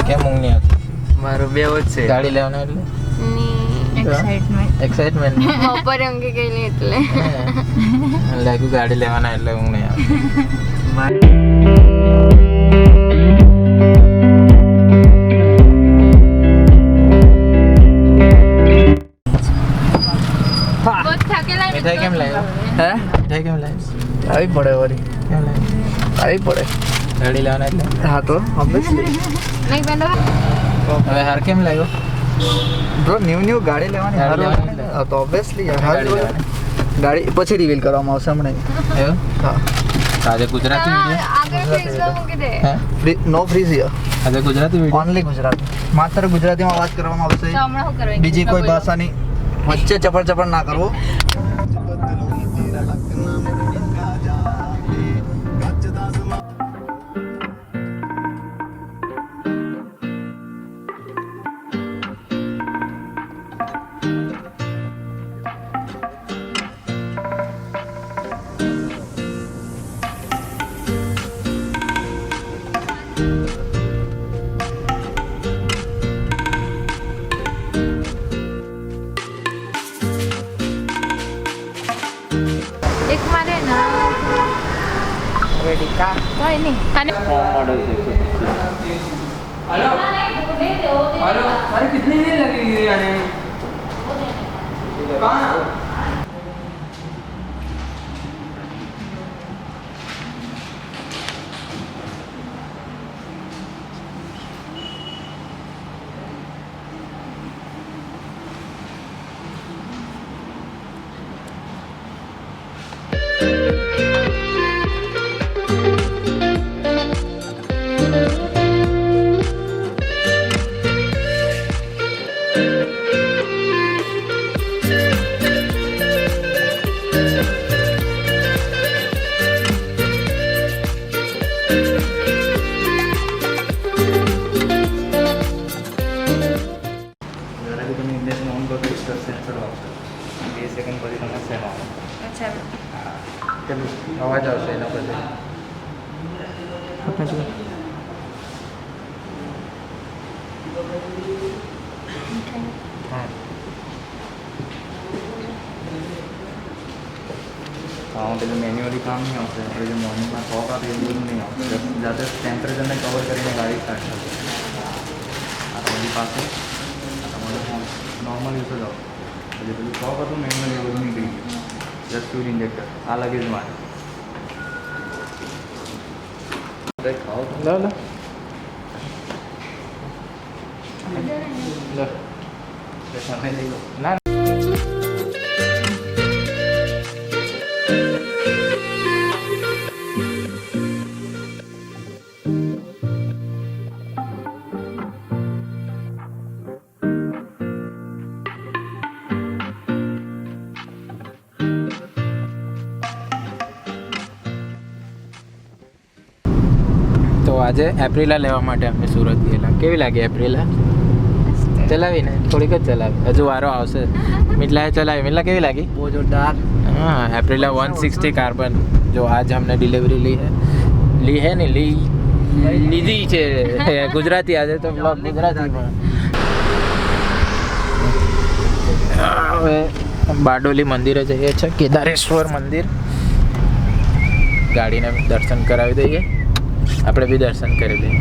કેમ ઊંઘ નહીં આવતી? મારો બે જ છે. ગાડી લેવાનો એટલે એક્સાઇટમેન્ટ બપોરે ઊંઘી ગયેલી એટલે લાગ્યું ગાડી લેવાના એટલે ઊંઘ નહીં આવતી. બહુ થાકેલા મીઠાઈ કેમ લાવ્યો? હે મીઠાઈ કેમ લાવ્યો? આવી પડે વળી કેમ લાવ્યો? આવી પડે. ગાડી લેવાના એટલે હા તો ઓબ્વિયસલી નહીં બેન હવે હાર કેમ લાવ્યો? બ્રો ન્યુ ગાડી લેવાની ગાડી હારું લેવાની. હા તો ઓબ્વિયસલી ગાડી લેવાની. ગાડી પછી રિવીલ કરવામાં આવશે હમણાં. એવું? હા આજે ગુજરાતી વિડીયો? આગળ ફ્રીઝમાં મૂકી દે હે? નો ફ્રીઝ હિયર આજે ગુજરાતી વિડીયો? ઓનલી ગુજરાતી. માત્ર ગુજરાતીમાં વાત કરવામાં આવશે. તો હમણાં શું કરવાનું? બીજી કોઈ ભાષાની વચ્ચે ચપડ ના કરવું. એક મારે ના રેડી કા કોઈ નહીં અને મોડલ છે. हेलो हेलो अरे कितनी देर लगेगी आने में कहाँ અચ્છા અવાજ આવશે એના પછી. हाँ पेલું મેન્યુઅલી કામ નહીં આવશે. આપણે જે મોર્નિંગમાં શોપ આપે એ બધું નહીં આવશે. જાતે ટેમ્પરેચરને કવર કરીને ગાડી સ્ટાર્ટ થશે. આ તમારી પાસે તમારું નોર્મલ યુઝ જ આવશે. એટલે પેલું શોપ હતું મેન્યુઅલી એ બધું નીકળી ગયું. જસ્ટ ફ્યુલ ઇન્જેક્ટર આ લગેજ માટે ખાઓ તો લો લો લો તમે લઈ લો. ના તો આજે એપ્રિલા લેવા માટે અમે સુરત ગયેલા. કેવી લાગી એપ્રિલા? ચલાવી ને થોડીક જ ચલાવી, હજુ વારો આવશે. મિટલાએ ચલાવી. મિટલા કેવી લાગી? બહુ જોરદાર. हाँ एप्रिला 160 कार्बन जो आज हमने डिलीवरी ली है લીધી છે. ગુજરાતી આજે તો બ્લોગ ગુજરાતીમાં. હવે બારડોલી મંદિરે જઈએ છે, કેદારેશ્વર મંદિર. ગાડીને દર્શન કરાવી દઈએ, આપણે બી દર્શન કરી લઈએ.